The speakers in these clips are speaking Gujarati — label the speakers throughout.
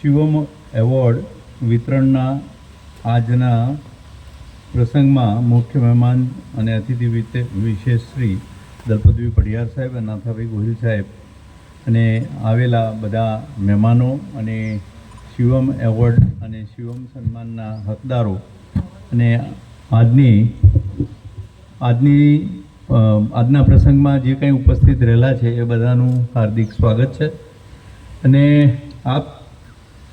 Speaker 1: શિવમ એવોર્ડ વિતરણના આજના પ્રસંગમાં મુખ્ય મહેમાન અને અતિથિ વિશેષ શ્રી દલપતભાઈ પઢિયાર સાહેબ અને નાથાભાઈ ગોહિલ સાહેબ અને આવેલા બધા મહેમાનો અને શિવમ એવોર્ડ અને શિવમ સન્માનના હકદારો અને આજના પ્રસંગમાં જે કંઈ ઉપસ્થિત રહેલા છે એ બધાનું હાર્દિક સ્વાગત છે. અને આપ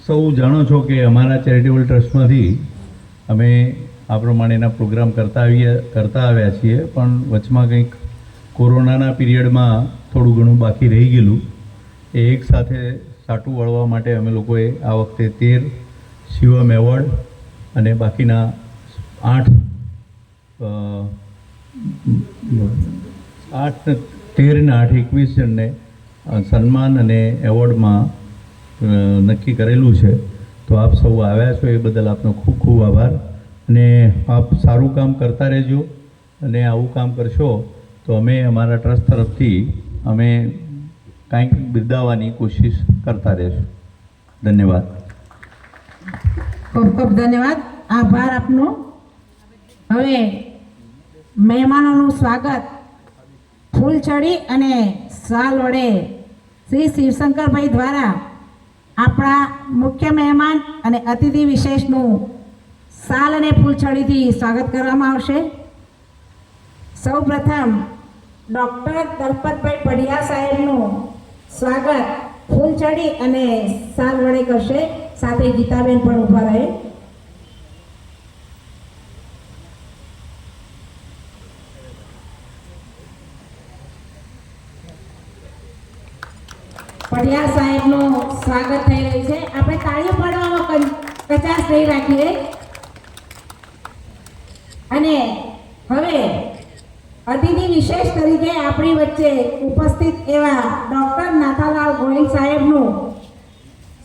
Speaker 1: સૌ જાણો છો કે અમારા ચેરિટેબલ ટ્રસ્ટમાંથી અમે આ પ્રમાણેના પ્રોગ્રામ કરતા આવ્યા છીએ, પણ વચમાં કંઈક કોરોનાના પીરિયડમાં થોડું ઘણું બાકી રહી ગયેલું એ એક સાથે સાટું વળવા માટે અમે લોકોએ આ વખતે 13 શિવમ એવોર્ડ અને બાકીના 8 13 ને 8 21 જણને સન્માન અને એવોર્ડમાં નક્કી કરેલું છે. તો આપ સૌ આવ્યા છો એ બદલ આપનો ખૂબ ખૂબ આભાર. અને આપ સારું કામ કરતા રહેજો અને આવું કામ કરશો તો અમે અમારા ટ્રસ્ટ તરફથી અમે કંઈક બિરદાવવાની કોશિશ કરતા રહેશું. ધન્યવાદ.
Speaker 2: ખૂબ ખૂબ ધન્યવાદ, આભાર આપનો. હવે મહેમાનોનું સ્વાગત ફૂલછડી અને શાલ વડે શ્રી શિવશંકરભાઈ દ્વારા આપણા મુખ્ય મહેમાન અને અતિથિ વિશેષનું શાલ અને ફૂલછડીથી સ્વાગત કરવામાં આવશે. સૌ પ્રથમ ડૉક્ટર દલપતભાઈ પઢિયાર સાહેબનું સ્વાગત ફૂલછડી અને શાલ વડે કરશે. સાથે ગીતાબેન પણ ઊભા રહે. પઢિયાર સાહેબનું સ્વાગત થઈ રહ્યું છે. આપણે તાળીઓ પાડવામાં કચાશ નહીં રાખીએ. અને હવે અતિથિ વિશેષ તરીકે આપણી વચ્ચે ઉપસ્થિત એવા ડૉક્ટર નાથાલાલ ગોહિલ સાહેબનું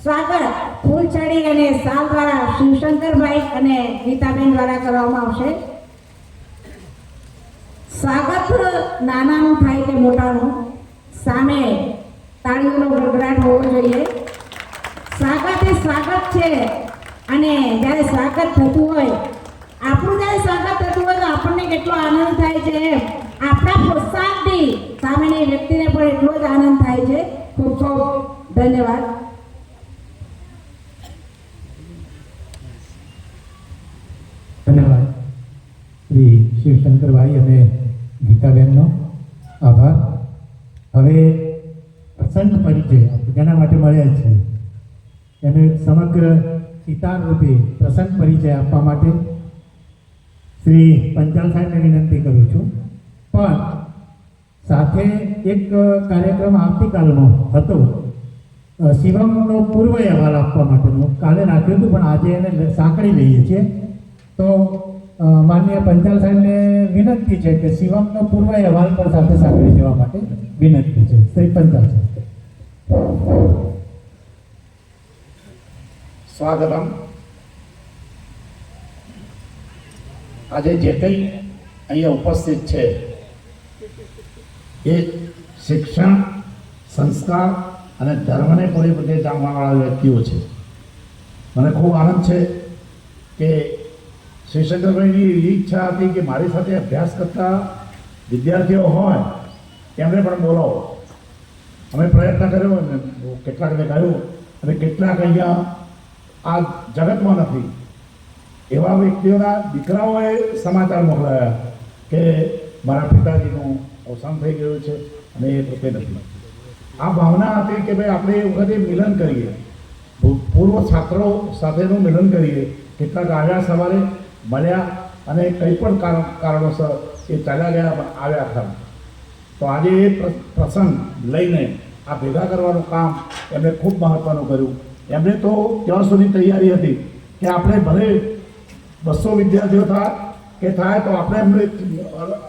Speaker 2: સ્વાગત ફૂલછડી અને શાલ દ્વારા શિવશંકરભાઈ અને ગીતાબેન દ્વારા કરવામાં આવશે. સ્વાગત નાનાનું થાય કે મોટાનું, સામે તાળીઓનો ગડગડાટ હોવો જોઈએ. સ્વાગત એ સ્વાગત છે. અને જ્યારે સ્વાગત થતું હોય, આપણું જ્યારે સ્વાગત થતું હોય તો આપણને કેટલો આનંદ થાય છે. આપણા પ્રોત્સાહનથી સામેની વ્યક્તિને પણ એટલો જ આનંદ થાય છે. ખૂબ ખૂબ ધન્યવાદ.
Speaker 3: ધન્યવાદ શ્રી શિવશંકરભાઈ અને ગીતાબેનનો આભાર. હવે પ્રસંગ પરિચય જેના માટે મળ્યા છીએ એને સમગ્ર ચિતાર રૂપે પ્રસંગ પરિચય આપવા માટે શ્રી પંચાલ સાહેબને વિનંતી કરું છું. પણ સાથે એક કાર્યક્રમ આવતીકાલનો હતો શિવમનો પૂર્વ અહેવાલ આપવા માટેનો, કાલે રાખ્યું હતું પણ આજે એને સાંકળી લઈએ છીએ. તો માનનીય પંચાલ સાહેબને વિનંતી છે કે શિવમનો પૂર્વ અહેવાલ પણ સાથે સાંકળી જવા માટે વિનંતી છે. શ્રી પંચાલ સાહેબ.
Speaker 4: સ્વાગતમ. આજે જે કંઈ અહીંયા ઉપસ્થિત છે એ શિક્ષણ, સંસ્કાર અને ધર્મને પૂરી રીતે જાણવાવાળા વ્યક્તિઓ છે. મને ખૂબ આનંદ છે કે શિવશંકરભાઈની એવી ઈચ્છા હતી કે મારી સાથે અભ્યાસ કરતા વિદ્યાર્થીઓ હોય એમને પણ બોલાવો. અમે પ્રયત્ન કર્યો અને કેટલાકને કહ્યું અને કેટલાક અહીંયા આ જગતમાં નથી એવા વ્યક્તિઓના દીકરાઓએ સમાચાર મોકલાયા કે મારા પિતાજીનું અવસાન થઈ ગયું છે અને એ પોતે નથી. આ ભાવના હતી કે ભાઈ આપણે એ વખતે મિલન કરીએ, પૂર્વ છાત્રો સાથેનું મિલન કરીએ. કેટલાક આવ્યા, સવારે મળ્યા અને કંઈ પણ કારણોસર એ ચાલ્યા ગયા, આવ્યા ખરા. તો આજે એ પ્રસંગ લઈને આ ભેગા કરવાનું કામ એમણે ખૂબ મહત્ત્વનું કર્યું. એમણે તો ત્યાં સુધી તૈયારી હતી કે આપણે ભલે 200 વિદ્યાર્થીઓ થાય તો આપણે એમને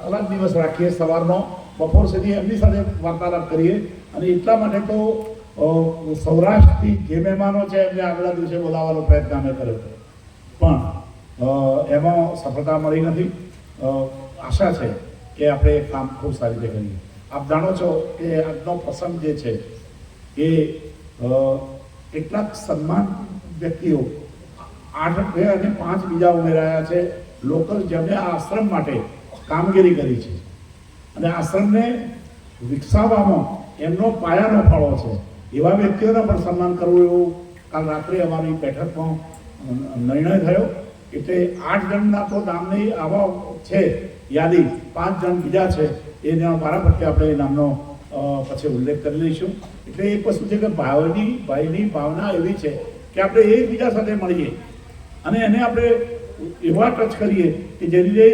Speaker 4: અલગ દિવસ રાખીએ, સવારનો બપોર સુધી એમની સાથે વાર્તાલાપ કરીએ. અને એટલા માટે તો સૌરાષ્ટ્રથી જે મહેમાનો છે એમને આગલા દિવસે બોલાવવાનો પ્રયત્ન અમે કર્યો હતો, પણ એમાં સફળતા મળી નથી. આશા છે કે આપણે એ કામ ખૂબ સારી રીતે કરીએ. આપ જાણો છો કે આજનો પ્રસંગ જે છે એ કેટલાક સન્માન વ્યક્તિઓ 8 અને 5 બીજા ઉમેરાયા છે લોકલ, જેમણે આ આશ્રમ માટે કામગીરી કરી છે અને આશ્રમને વિકસાવવામાં એમનો પાયાનો ફાળો છે. એવા વ્યક્તિઓને પણ સન્માન કરવું એવું કાલ રાત્રે અમારી બેઠકમાં નિર્ણય થયો. એટલે 8 જણના તો નામની આવા છે યાદી, 5 જણ બીજા છે એના વારાફરતી આપણે નામનો પછી ઉલ્લેખ કરી લઈશું. એટલે એક વસ્તુ છે કે ભાઈની ભાવના એવી છે કે આપણે એકબીજા સાથે મળીએ અને એને આપણે એવા ટચ કરીએ કે જેની જે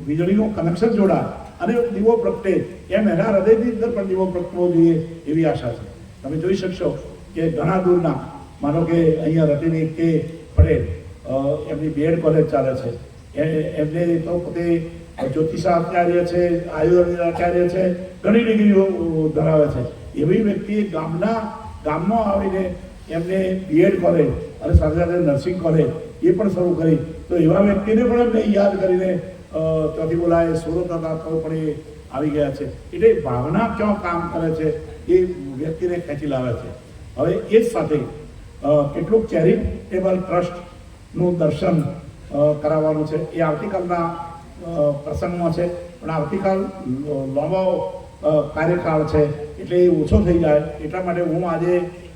Speaker 4: વીજળીનું કનેક્શન જોડાય અને દીવો પ્રગટે એમ એના હૃદયની અંદર પણ દીવો પ્રગટવો જોઈએ એવી આશા છે. તમે જોઈ શકશો કે ઘણા દૂરના, માનો કે અહીંયા રતિની કે પટેલ એમની બીએડ કોલેજ ચાલે છે, એમને તો પોતે જ્યોતિષાચાર્ય છે, આયુર્વેદ આચાર્ય છે, ઘણી ડિગ્રીઓ ધરાવે છે. એવી વ્યક્તિએ ગામમાં આવીને એમને બીએડ કોલેજ અને સાથે સાથે નર્સિંગ કોલેજ એ પણ શરૂ કરી. તો એવા વ્યક્તિને પણ એમને યાદ કરીને ચોથી બોલાએ સુરત હતા તો પણ એ આવી ગયા છે. એટલે ભાવના ક્યાં કામ કરે છે એ વ્યક્તિને ખેંચી લાવે છે. હવે એ જ સાથે કેટલુંક ચેરિટેબલ ટ્રસ્ટનું દર્શન કરાવવાનું છે. એ આવતીકાલના પ્રસંગમાં છે, પણ આવતીકાલ લાંબો કાર્યકાળ છે એટલે એ ઓછો થઈ જાય એટલા માટે હું આજે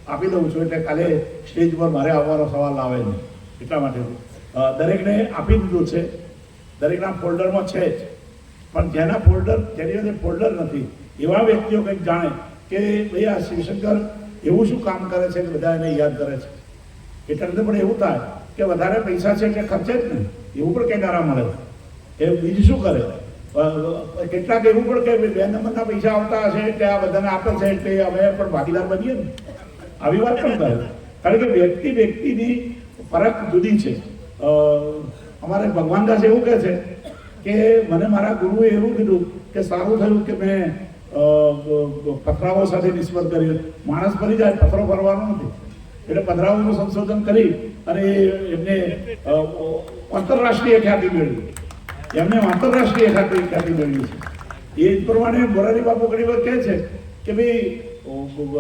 Speaker 4: આપી દઉં છું. એટલે કાલે સ્ટેજ પર મારે આવવાનો સવાલ આવે નહીં એટલા માટે દરેકને આપી દીધું છે. દરેકના ફોલ્ડરમાં છે જ, પણ જેની અંદર ફોલ્ડર નથી એવા વ્યક્તિઓ કંઈક જાણે કે ભાઈ આ શિવશંકર એવું શું કામ કરે છે કે બધા એને યાદ કરે છે. એટલે પણ એવું થાય કે વધારે પૈસા છે એટલે ખર્ચે જ ને, એવું પણ કંઈક આરામ મળે એ બીજું શું કરે. કેટલાક એવું પણ કે 2 નંબરના પૈસા આવતા હશે એટલે આ બધાને આપે છે એટલે અમે પણ ભાગીદાર બનીએ ને, આવી વાત પણ કરે. કારણ કે વ્યક્તિની ફરક જુદી છે. અમારે ભગવાનદાસ એવું કહે છે કે મને મારા ગુરુએ એવું કીધું કે સારું થયું કે મેં પથરાઓ સાથે નિસ્બત કરી. માણસ ફરી જાય, પથરો ફરવાનો નથી. એટલે પથરાઓનું સંશોધન કરી અને એમને આંતરરાષ્ટ્રીય ખ્યાતિ મેળવી. એમને આંતરરાષ્ટ્રીય ખ્યાતિ મેળવી છે. એ જ પ્રમાણે મોરારી બાપુ ઘણી વખત કહે છે કે ભાઈ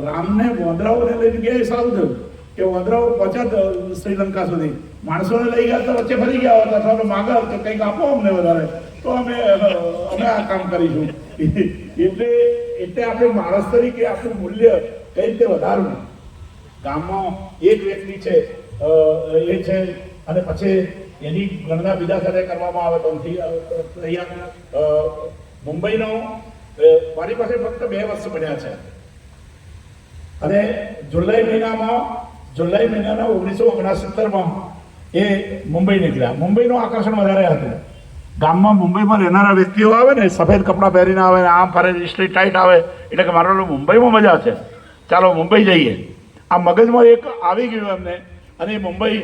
Speaker 4: રામને વાંદરાઓને લઈને ગયા સારું થયું કે વાંદરાઓ પહોંચ્યા શ્રીલંકા સુધી, માણસોને લઈ ગયા તો વચ્ચે ફરી ગયા હતા, અથવા માગા કે કંઈક આપો અમને વધારે તો અમે આ કામ કરીશું. એટલે આપણે માણસ તરીકે આપણું મૂલ્ય કઈ રીતે વધારવું. ગામમાં એક વ્યક્તિ છે એ છે અને પછી એની ગણના બીજા સાથે કરવામાં આવે તો અહીંયા મુંબઈનો મારી પાસે ફક્ત 2 વર્ષ પડ્યા છે અને જુલાઈ મહિનાના 1969માં એ મુંબઈ નીકળ્યા. મુંબઈનું આકર્ષણ વધારે હતું. ગામમાં મુંબઈમાં રહેનારા વ્યક્તિઓ આવે ને, સફેદ કપડાં પહેરીને આવે ને, આમ ફરે, સ્ટ્રીટ ટાઈટ આવે એટલે કે મારો મુંબઈમાં મજા છે, ચાલો મુંબઈ જઈએ. આ મગજમાં એક આવી ગયું એમને અને મુંબઈ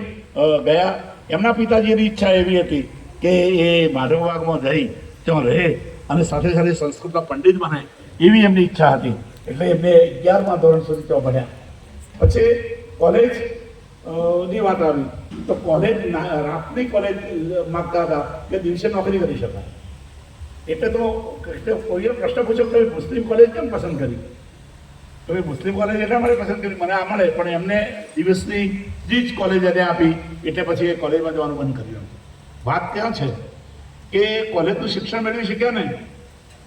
Speaker 4: ગયા. એમના પિતાજીની ઈચ્છા એવી હતી કે એ માધવબાગમાં જઈ ત્યાં રહે અને સાથે સાથે સંસ્કૃતના પંડિત બને એવી એમની ઈચ્છા હતી. એટલે એમને 11મા ધોરણ સુધી ત્યાં ભણ્યા. પછી કોલેજ ની વાત આવી તો કોલેજ રાતની કોલેજ માગતા હતા કે દિવસે નોકરી કરી શકાય. એટલે તો કોઈએ પ્રશ્ન પૂછ્યો કે મુસ્લિમ કોલેજ કેમ પસંદ કરી? તો એ મુસ્લિમ કોલેજ એટલા માટે પસંદ કરી મને આ મળે, પણ એમને દિવસની જ કોલેજ એને આપી એટલે પછી એ કોલેજમાં જવાનું બંધ કર્યું. વાત ત્યાં છે કે કોલેજનું શિક્ષણ મેળવી શક્યા ને,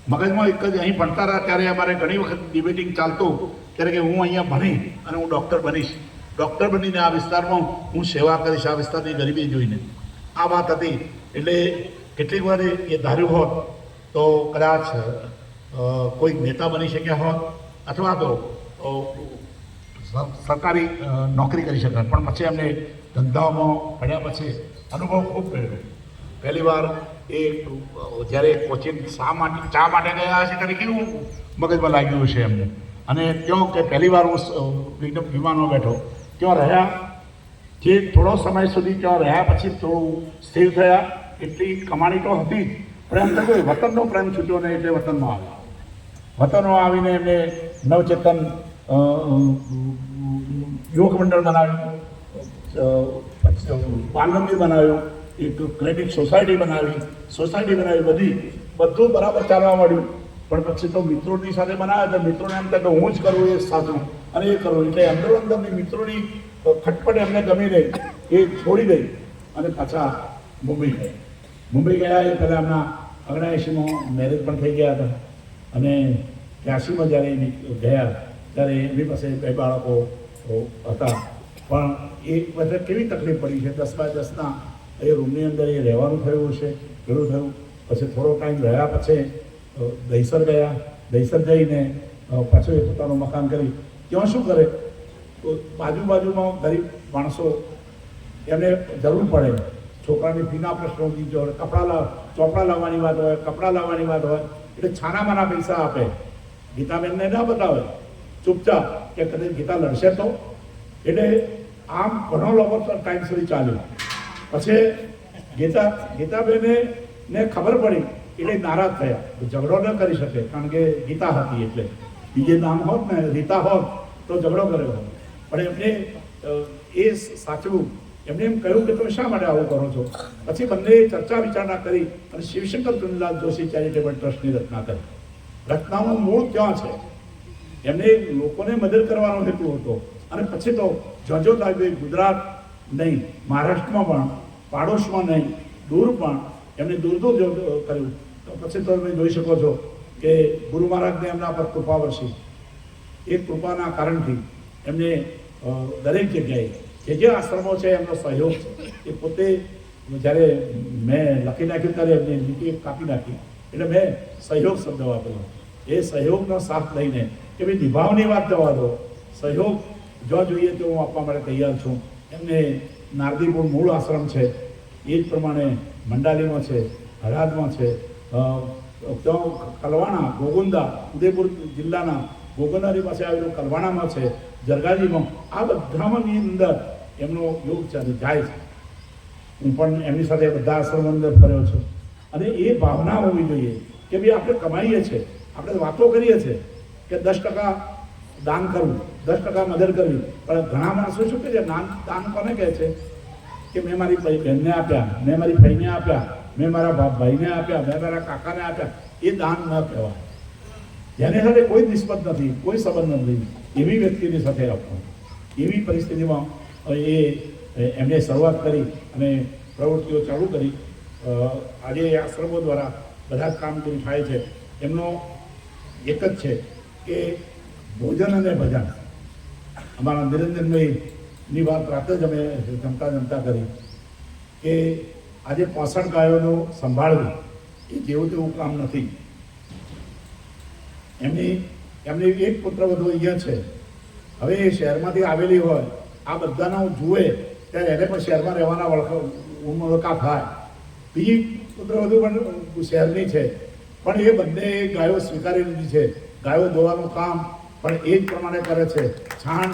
Speaker 4: મગજમાં એક જ અહીં ભણતા રહ્યા ત્યારે અમારે ઘણી વખત ડિબેટિંગ ચાલતું ત્યારે કે હું અહીંયા ભણી અને હું ડૉક્ટર બનીશ, ડૉક્ટર બનીને આ વિસ્તારમાં હું સેવા કરીશ, આ વિસ્તારની ગરીબી જોઈને. આ વાત હતી. એટલે કેટલીક વાર એ ધાર્યું હોત તો કદાચ કોઈ નેતા બની શક્યા હોત અથવા તો સરકારી નોકરી કરી શકાય. પણ પછી એમને ધંધામાં ભણ્યા પછી અનુભવ ખૂબ કર્યો. પહેલી વાર એ જ્યારે કોચિંગ ચા માટે ગયા હશે ત્યારે કેવું મગજમાં લાગ્યું હશે એમને. અને ત્યાં કે પહેલી વાર હું વિમાનમાં બેઠો, ત્યાં રહ્યા, જે થોડો સમય સુધી ત્યાં રહ્યા પછી થોડું સ્થિર થયા. એટલી કમાણી તો હતી જ, પ્રેમ તો કોઈ વતનનો પ્રેમ છૂટ્યો નહીં એટલે વતનમાં આવ્યા. વતનમાં આવીને એમને નવચેતન યુવક મંડળ બનાવ્યું, બાલ મંદિર બનાવ્યું, એક ક્રેડિટ સોસાયટી બનાવી, બધું બરાબર ચાલવા માંડ્યું. પણ પછી તો મિત્રોની સાથે બનાવ્યા તો મિત્રોને એમ થાય કે હું જ કરું એ સાચું અને એ કરું. એટલે અંદરોની મિત્રોની ખટપટ એમને ગમી નહીં, એ છોડી દઈ અને પાછા મુંબઈ ગયા. મુંબઈ ગયા એ પહેલાં એમના 79માં મેરેજ પણ થઈ ગયા હતા અને 83માં જ્યારે એ ગયા ત્યારે એમની પાસે 2 બાળકો હતા. પણ એ બધા કેવી તકલીફ પડી છે, 10x10ના એ રૂમની અંદર એ રહેવાનું થયું છે, પેલું થયું. પછી થોડો ટાઈમ રહ્યા પછી દહીસર ગયા. દહીસર જઈને પાછું એ પોતાનું મકાન કરી. ત્યાં શું કરે, તો બાજુમાં ગરીબ માણસો એમને જરૂર પડે, છોકરાની ફીના પ્રશ્નોની જો ચોપડા લાવવાની વાત હોય, કપડાં લાવવાની વાત હોય, એટલે છાનામાના પૈસા આપે. ગીતાબેનને ના બતાવે, ચૂપચાપ કે કદાચ ગીતા લડશે તો. એટલે આમ ઘણો લોકો ટાઈમ સુધી ચાલ્યું. પછી ગીતાબેને ખબર પડી એટલે નારાજ થયા. ઝઘડો ન કરી શકે કારણ કે ગીતા હતી એટલે. બીજે નામ હોત ને રીતા હોત તો ઝઘડો કર્યો હોત. પણ એમને એ સાચવું, એમને એમ કહ્યું કે તમે શા માટે આવું કરો છો. પછી બંને ચર્ચા વિચારણા કરી અને શિવશંકર ચુનીલાલ જોશી ચેરિટેબલ ટ્રસ્ટની રચના કરી. રચનાનું મૂળ ત્યાં છે. એમને લોકોને મદદ કરવાનો હેતુ હતો. અને પછી તો જજો સાહેબે ગુજરાત નહીં, મહારાષ્ટ્રમાં પણ, પાડોશમાં નહીં, દૂર પણ એમને દૂર કર્યું. તો પછી તો તમે જોઈ શકો છો કે ગુરુ મહારાજને એમના પર કૃપા વરસી. એ કૃપાના કારણથી એમને દરેક જગ્યાએ જે આશ્રમો છે એમનો સહયોગ છે. એ પોતે જ્યારે મેં લખી નાખ્યું ત્યારે એમની લીટી કાપી નાખી, એટલે મેં સહયોગ શબ્દ વાપર્યો. એ સહયોગનો સાથ લઈને કે ભાઈ નિભાવની વાત જવા દો, સહયોગ જો જોઈએ તો હું આપવા માટે તૈયાર છું. એમને નારદીપુર મૂળ આશ્રમ છે, એ જ પ્રમાણે મંડાલીમાં છે, હરાદમાં છે, ત્યાં કલવાણા, ગોગુંદા, ઉદયપુર જિલ્લાના ગોગુંદાની પાસે આવેલું કલવાણામાં છે, જરગાજીમાં. આ બધામાંની અંદર એમનો યોગ જાય છે. હું પણ એમની સાથે બધા આશ્રમની અંદર ફર્યો છું. અને એ ભાવના હોવી જોઈએ કે ભાઈ આપણે કમાઈએ છીએ, આપણે વાતો કરીએ છીએ કે 10% દાન કરવું, 10% મદદ કરવી. પણ ઘણા માણસો શું કહે છે, દાન કોને કહે છે કે મેં મારી બહેનને આપ્યા, મેં મારી ભાઈને આપ્યા, મેં મારા ભાઈને આપ્યા, મેં મારા કાકાને આપ્યા. એ દાન ન કહેવાય. જેની સાથે કોઈ નિસ્બત નથી, કોઈ સંબંધ નથી, એવી વ્યક્તિની સાથે આપવું. એવી પરિસ્થિતિમાં એમને શરૂઆત કરી અને પ્રવૃત્તિઓ ચાલુ કરી. આજે આશ્રમો દ્વારા બધા જ કામગીરી થાય છે. એમનો એક જ છે કે ભોજન અને ભજન. અમારા નિરંજનભાઈની વાત રાતે જ અમે જમતા કરી કે આજે 65 ગાયોનું સંભાળવું એ જેવું તેવું કામ નથી. એમની એક પુત્રવધુ અહીંયા છે. હવે એ શહેરમાંથી આવેલી હોય, આ બધાના જુએ ત્યારે એને પણ શહેરમાં રહેવાના વળકા થાય. બીજી પુત્રવધુ પણ શહેરની છે, પણ એ બંને ગાયો સ્વીકારી લીધી છે. ગાયો ધોવાનું કામ પણ એ જ પ્રમાણે કરે છે. છાણ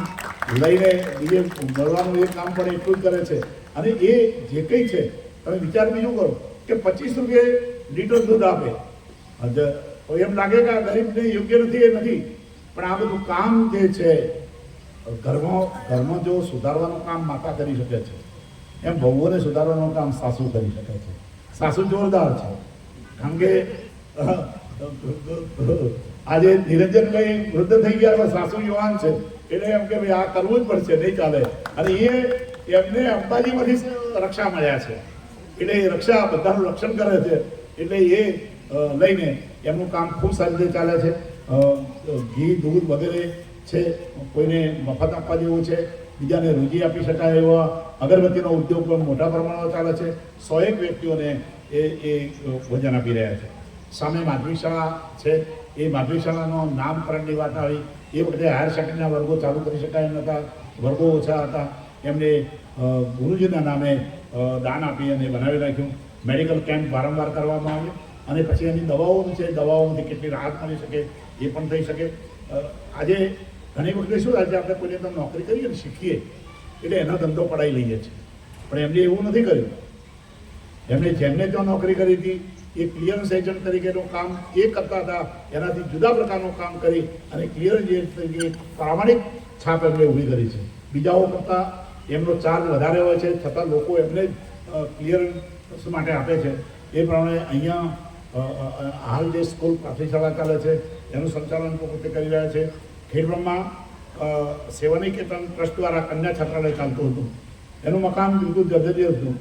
Speaker 4: લઈને બીજે મળવાનું એ કામ પણ એટલું જ કરે છે. અને એ જે કંઈ છે તમે વિચાર બીજું કરો કે 25 રૂપિયે લીટર દૂધ આપે. એમ લાગે કે આ ગરીબને યોગ્ય નથી, એ નથી. પણ આ બધું કામ જે છે ઘરમાં જો સુધારવાનું કામ માતા કરી શકે છે, એમ વહુઓને સુધારવાનું કામ સાસુ કરી શકે છે. સાસુ જોરદાર છે. કારણ કે આજે નિરંજનભાઈ વૃદ્ધ થઈ ગયા પણ સાસુ યુવાન છે, એટલે એમ કે ભાઈ આ કરવું જ પડશે, નહીં ચાલે. અને એમને અંબાજીમાંથી રક્ષા મળ્યા છે, એટલે એ રક્ષા બધાનું રક્ષણ કરે છે. એટલે એ લઈને એમનું કામ ખૂબ સારી રીતે ચાલે છે. ઘી દૂધ વગેરે છે, કોઈને મફત આપવા જેવું છે, બીજાને રોજી આપી શકાય એવા અગરબત્તીનો ઉદ્યોગ પણ મોટા પ્રમાણમાં ચાલે છે. 101 વ્યક્તિઓને એ ભોજન આપી રહ્યા છે. સામે માધવી શાળા છે, એ માધવી શાળાનો નામકરણની વાત આવી. એ વખતે હાયર સેકન્ડરીના વર્ગો ચાલુ કરી શકાય એમ નહોતા, વર્ગો ઓછા હતા. એમને ગુરુજીના નામે દાન આપી અને બનાવી રાખ્યું. મેડિકલ કેમ્પ વારંવાર કરવામાં આવ્યો. અને પછી એની દવાઓ છે, દવાઓથી કેટલી રાહત મળી શકે એ પણ થઈ શકે. આજે ઘણી વખતે શું થાય છે, આપણે કોઈને તો નોકરી કરીએ ને શીખીએ એટલે એનો ધંધો પડાવી લઈએ છીએ. પણ એમને એવું નથી કર્યું. એમને જેમને ત્યાં નોકરી કરી હતી એ ક્લિયરન્સ એજન્ટ તરીકેનું કામ એ કરતા હતા. એનાથી જુદા પ્રકારનું કામ કરી અને ક્લિયરન્સ એજન્ટ તરીકે પ્રામાણિક છાપ એમને ઊભી કરી છે. બીજાઓ કરતાં એમનો ચાર્જ વધારે હોય છે, છતાં લોકો એમને ક્લિયરન્સ માટે આપે છે. એ પ્રમાણે અહીંયા હાલ જે સ્કૂલ પ્રાથમિક શાળા ચાલે છે એનું સંચાલન પોતે કરી રહ્યા છે. ખેડબ્રહ્મા સેવાનિકેતન ટ્રસ્ટ દ્વારા કન્યા છાત્રાલય ચાલતું હતું. એનું મકાન બિલકુલ જર્જરિત હતું.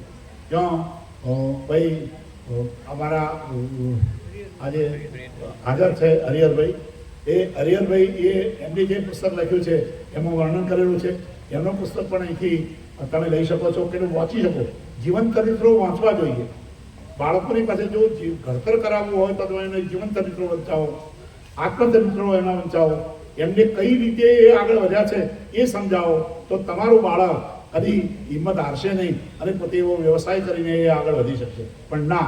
Speaker 4: ત્યાં ભાઈ અમારા આજે હાજર છે હરિહરભાઈ. એ હરિહરભાઈ એમની જે પુસ્તક લખ્યું છે એમાં વર્ણન કરેલું છે. એમનું પુસ્તક પણ અહીંથી તમે લઈ શકો છો કે વાંચી શકો. જીવન ચરિત્રો વાંચવા જોઈએ. બાળકોની પાસે જો ઘડતર કરાવવું હોય તો તમે એને જીવન ચરિત્રો વંચાવો, આત્મચરિત્રો એના વંચાવો, એમને કઈ રીતે એ આગળ વધ્યા છે એ સમજાવો, તો તમારું બાળક કદી હિંમત હારશે નહીં અને પોતે એવો વ્યવસાય કરીને એ આગળ વધી શકશે. પણ ના,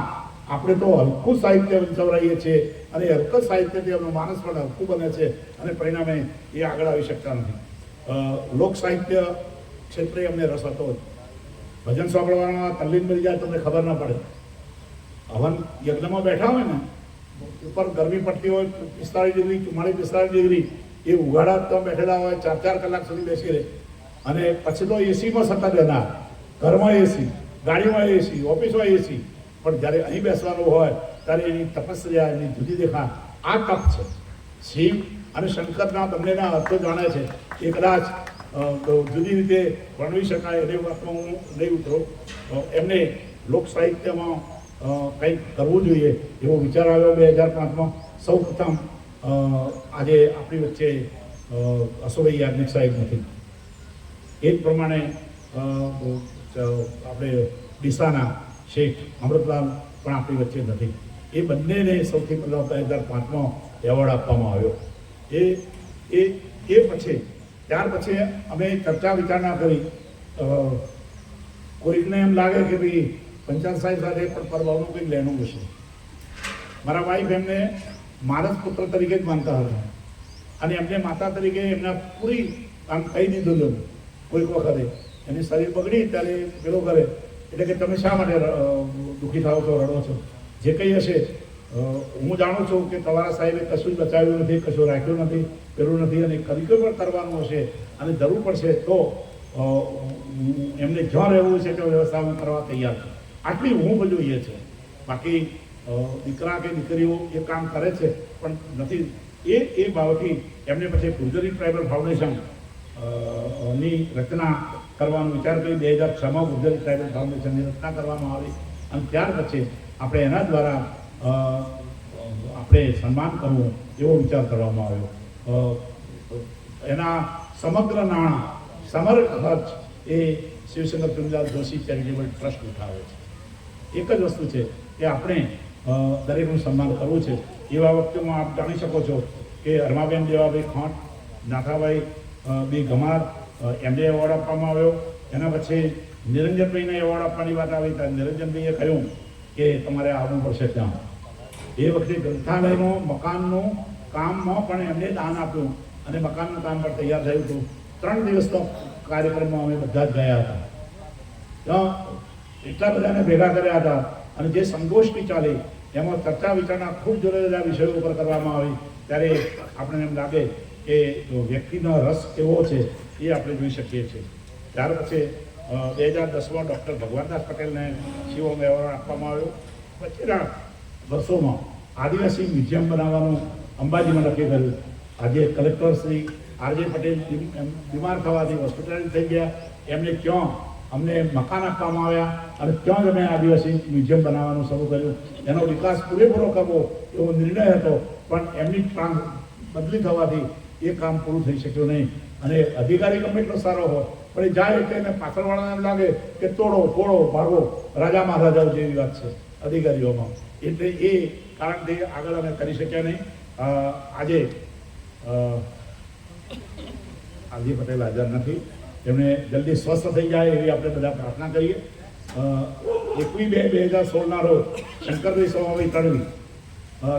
Speaker 4: આપણે તો હલકું સાહિત્ય વંચાવરાઈએ છીએ અને હલકું સાહિત્યથી એમનું માનસ પણ હલકું બને છે અને પરિણામે એ આગળ આવી શકતા નથી. લોક સાહિત્ય ક્ષેત્રે અમને રસ હતો. ભજન સાંભળવામાં તલ્લીન મળી જાય તમને ખબર ના પડે. હવન યજ્ઞમાં બેઠા હોય ને, ઉપર ગરમી પડતી હોય 45 ડિગ્રી 44-45 ડિગ્રી, એ ઉઘાડા તો બેઠેલા હોય 4-4 કલાક સુધી બેસી રહે અને પછી તો એસીમાં સતત રહેનાર. ઘરમાં એસી, ગાડીમાં એસી, ઓફિસમાં એસી, પણ જ્યારે અહીં બેસવાનું હોય ત્યારે એની તપસ્યા એની જુદી દેખા. આ તપ છે. શિવ અને શંકરના બંનેના અર્થો જાણે છે એ કદાચ જુદી રીતે વર્ણવી શકાય એની વાતમાં હું નહીં ઉતરો. એમને લોક સાહિત્યમાં કંઈક કરવું જોઈએ એવો વિચાર આવ્યો 2005માં. સૌ પ્રથમ આજે આપણી વચ્ચે અશોકભાઈ યાજ્ઞિક સાહેબ નથી. એ જ પ્રમાણે આપણે ડીસાના શેઠ અમૃતલાલ પણ આપણી વચ્ચે નથી. એ બંનેને સૌથી પહેલાં 2005માં એવોર્ડ આપવામાં આવ્યો. ત્યાર પછી અમે ચર્ચા વિચારણા કરી. કોઈકને એમ લાગે કે ભાઈ પંચાલ સાહેબ સાથે પણ પરભાવનું કંઈક લેણું હશે. મારા વાઈફ એમને માનસ પુત્ર તરીકે જ માનતા હતા અને એમને માતા તરીકે એમના પૂરી આમ કહી દીધું. કોઈક વખતે એની શરીર બગડી ત્યારે પેલો કરે એટલે કે તમે શા માટે દુઃખી થાવ છો, રડો છો, જે કંઈ હશે હું જાણું છું કે તમારા સાહેબે કશું જ બચાવ્યું નથી, કશું રાખ્યું નથી, પેલું નથી અને કદી પણ કરવાનું હશે અને જરૂર પડશે તો એમને જ્યાં રહેવું છે તે વ્યવસ્થા હું કરવા તૈયાર છું. આટલી હું જોઈએ છે. બાકી દીકરા કે દીકરીઓ એ કામ કરે છે પણ નથી. એ બાબતથી એમને પછી ગુર્જરી ટ્રાઇબલ ફાઉન્ડેશન ની રચના કરવાનો વિચાર કરી. 2006માં ગુર્જરી ટ્રાઇબલ ફાઉન્ડેશનની રચના કરવામાં આવી અને ત્યાર પછી આપણે એના દ્વારા આપણે સન્માન કરવું એવો વિચાર કરવામાં આવ્યો. એના સમગ્ર નાણાં, સમગ્ર ખર્ચ એ શિવશંકર પ્રેમલાલ જોશી ચેરિટેબલ ટ્રસ્ટ ઉઠાવે છે. એક જ વસ્તુ છે કે આપણે દરેકનું સન્માન કરવું છે. એવા વખતેમાં આપ જાણી શકો છો કે હરમાબેન દેવાભાઈ ખોંટ, નાથાભાઈ બી ગમાર, એમને એવોર્ડ આપવામાં આવ્યો. એના પછી નિરંજનભાઈને એવોર્ડ આપવાની વાત આવી ત્યારે નિરંજનભાઈએ કહ્યું કે તમારે આવવું પડશે ત્યાં. એ વખતે ગ્રંથાલયનું મકાનનું કામમાં પણ એમને દાન આપ્યું અને મકાનનું કામ પણ તૈયાર થયું હતું. 3 દિવસનો કાર્યક્રમમાં અમે બધા જ ગયા હતા. ત્યાં એટલા બધાને ભેગા કર્યા હતા અને જે સંગોષ્ઠી ચાલી એમાં ચર્ચા વિચારણા ખૂબ જુદા જુદા વિષયો ઉપર કરવામાં આવી. ત્યારે આપણને એમ લાગે કે વ્યક્તિનો રસ કેવો છે એ આપણે જોઈ શકીએ છીએ. ત્યાર પછી 2010માં ડૉક્ટર ભગવાનદાસ પટેલને શિવમ એવોર્ડ આપવામાં આવ્યો. પછીના વર્ષોમાં આદિવાસી મ્યુઝિયમ બનાવવાનું અંબાજીમાં નક્કી કર્યું. આજે કલેક્ટર શ્રી આરજે પટેલ બીમાર થવાથી હોસ્પિટલ થઈ ગયા. એમને ક્યાં અમને મકાન આપવામાં આવ્યા અને ત્યાં જ અમે આદિવાસી મ્યુઝિયમ બનાવવાનું શરૂ કર્યું. એનો વિકાસ પૂરેપૂરો કરવો એવો નિર્ણય હતો પણ એમની બદલી થવાથી એ કામ પૂરું થઈ શક્યું નહીં. અને અધિકારી ગમે એટલો સારો હોય પણ એ જાય એટલે એને પાછળવાળાને એમ લાગે કે તોડો ફોડો ભાગો, રાજા મહારાજાઓ જેવી વાત છે અધિકારીઓમાં. એટલે એ કારણથી આગળ અમે કરી શક્યા નહીં. આજે આરજી પટેલ હાજર નથી. એમને જલ્દી સ્વસ્થ થઈ જાય એવી આપણે બધા પ્રાર્થના કરીએ. 21/2/2016ના રોજ શંકરભાઈ સોમાભાઈ તડવી,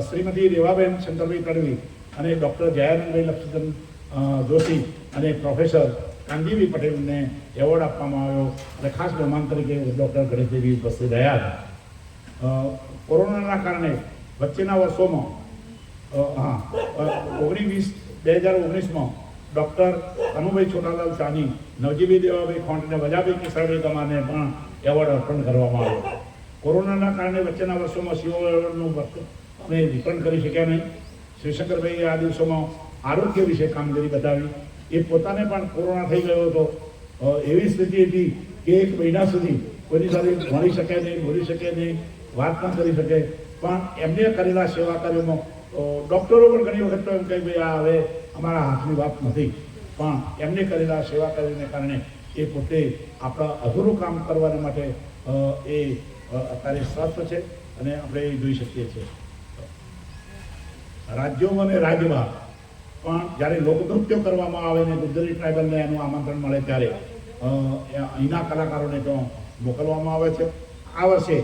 Speaker 4: શ્રીમતી રેવાબેન શંકરભાઈ તડવી અને ડૉક્ટર જયાનંદભાઈ લક્ષ્મણ જોશી અને પ્રોફેસર કાનજીભાઈ પટેલને એવોર્ડ આપવામાં આવ્યો અને ખાસ મહેમાન તરીકે ડૉક્ટર ગણેશદેવી ઉપસ્થિત રહ્યા હતા. કોરોનાના કારણે વચ્ચેના વર્ષોમાં 2019માં ડૉક્ટર કનુભાઈ છોટાલાલ ચાની, નવજીભાઈ દેવાભાઈ ખોંટ અને વજાભાઈ કિશોરભાઈ ગમાને પણ એવોર્ડ અર્પણ કરવામાં આવ્યો. કોરોનાના કારણે વચ્ચેના વર્ષોમાં શિવ એવોર્ડનું અમે વિતરણ કરી શક્યા નહીં. શિવશંકરભાઈએ આ દિવસોમાં આરોગ્ય વિશે કામગીરી બતાવી એ પોતાને પણ કોરોના થઈ ગયો હતો. એવી સ્થિતિ હતી કે 1 મહિના સુધી કોઈની સાથે મળી શકે નહીં, બોલી શકે નહીં, વાત ન કરી શકે. પણ એમને કરેલા સેવા કાર્યોમાં ડૉક્ટરો પણ ઘણી વખત તો એમ કહે ભાઈ આ હવે અમારા હાથની વાત નથી, પણ એમને કરેલા સેવા કાર્યોને કારણે એ પોતે આપણા અધૂરું કામ કરવાને માટે એ અત્યારે સ્વસ્થ છે અને આપણે એ જોઈ શકીએ છીએ. રાજ્યોમાં અને રાજ્યમાં પણ જ્યારે લોકનૃત્યો કરવામાં આવે ને ગુજ્જરી ટ્રાઇબલને એનું આમંત્રણ મળે ત્યારે અહીંના કલાકારોને તો મોકલવામાં આવે છે. આ વર્ષે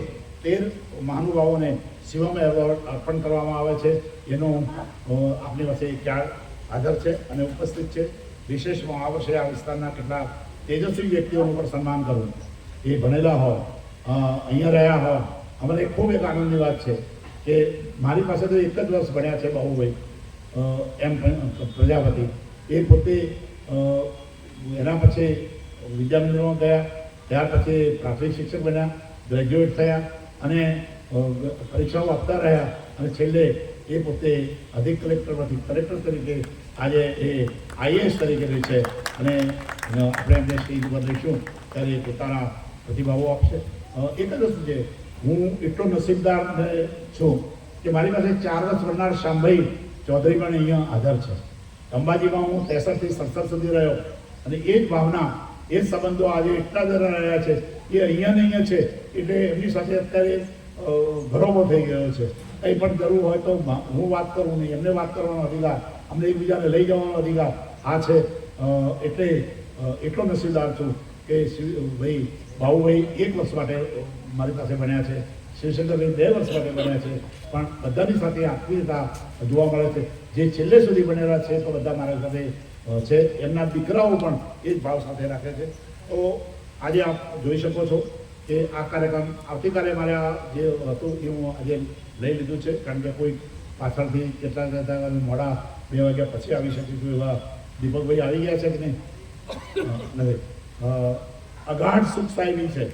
Speaker 4: 13 મહાનુભાવોને શિવમ એવોર્ડ અર્પણ કરવામાં આવે છે. એનું આપણી પાસે ક્યાં હાજર છે અને ઉપસ્થિત છે. વિશેષમાં આ વર્ષે આ વિસ્તારના કેટલાક તેજસ્વી વ્યક્તિઓનું પણ સન્માન કરવું. એ ભણેલા હોય, અહીંયા રહ્યા હોય. અમારે ખૂબ એક આનંદની વાત છે કે મારી પાસે તો 1 જ વર્ષ ભણ્યા છે બાહુભાઈ એમ પ્રજાપતિ. એ પોતે એના પછી વિદ્યામંદિરમાં ગયા, ત્યાર પછી પ્રાથમિક શિક્ષક બન્યા, ગ્રેજ્યુએટ થયા અને પરીક્ષાઓ આપતા રહ્યા અને છેલ્લે એ પોતે અધિક કલેક્ટરમાંથી કલેક્ટર તરીકે આજે એ IAS તરીકે રહે છે અને આપણે એમને સ્ટેજ ઉપર લઈશું ત્યારે પોતાના પ્રતિભાવો આપશે. એક જ વસ્તુ છે, હું એટલો નસીબદાર છું કે મારી પાસે 4 વર્ષ ભણનાર શ્યામભાઈ ચૌધરી પણ અહીંયા હાજર છે. અંબાજીમાં હું 63 થી 67 સુધી રહ્યો અને એ જ ભાવના, એ જ સંબંધો આજે એટલા જરા રહ્યા છે એ અહીંયા ને અહીંયા છે. એટલે એમની સાથે અત્યારે ઘરોબો થઈ ગયો છે. કંઈ પણ જરૂર હોય તો હું વાત કરું નહીં, એમને વાત કરવાનો અધિકાર, અમને એકબીજાને લઈ જવાનો અધિકાર આ છે. એટલે એટલો નસીબદાર છું કે ભાઈ બાહુભાઈ 1 વર્ષ માટે મારી પાસે બન્યા છે, શિવશંકરભાઈ 2 વર્ષ માટે બન્યા છે, પણ બધાની સાથે આત્મીયતા જોવા મળે છે. જે છેલ્લે સુધી બનેલા છે તો બધા મારા સાથે છે. એમના દીકરાઓ પણ એ જ ભાવ સાથે રાખે છે. તો આજે આપ જોઈ શકો છો કે આ કાર્યક્રમ આવતીકાલે મારે આ જે હતું એ હું આજે લઈ લીધું છે, કારણ કે કોઈ પાછળથી કેટલા મોડા 2 વાગ્યા પછી આવી શકીશું એવા દીપકભાઈ આવી ગયા છે કે નહીં? નથી. અગાઢ સુખ સાહેબી છે,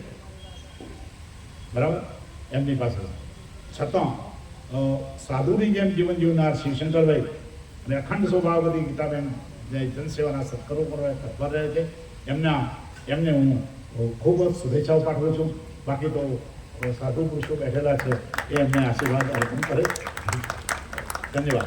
Speaker 4: બરાબર, એમની પાસે. છતાં સાધુની જેમ જીવન જીવનાર શિવશંકરભાઈ અને અખંડ સ્વભાવવતી ગીતાબેન જે જનસેવાના સત્કરો પર તત્પર રહે છે, એમને હું ખૂબ જ શુભેચ્છાઓ પાઠવું છું. બાકી તો સાધુ પુરુષો બેઠેલા છે એ એમને આશીર્વાદ અર્પણ કરે. ધન્યવાદ.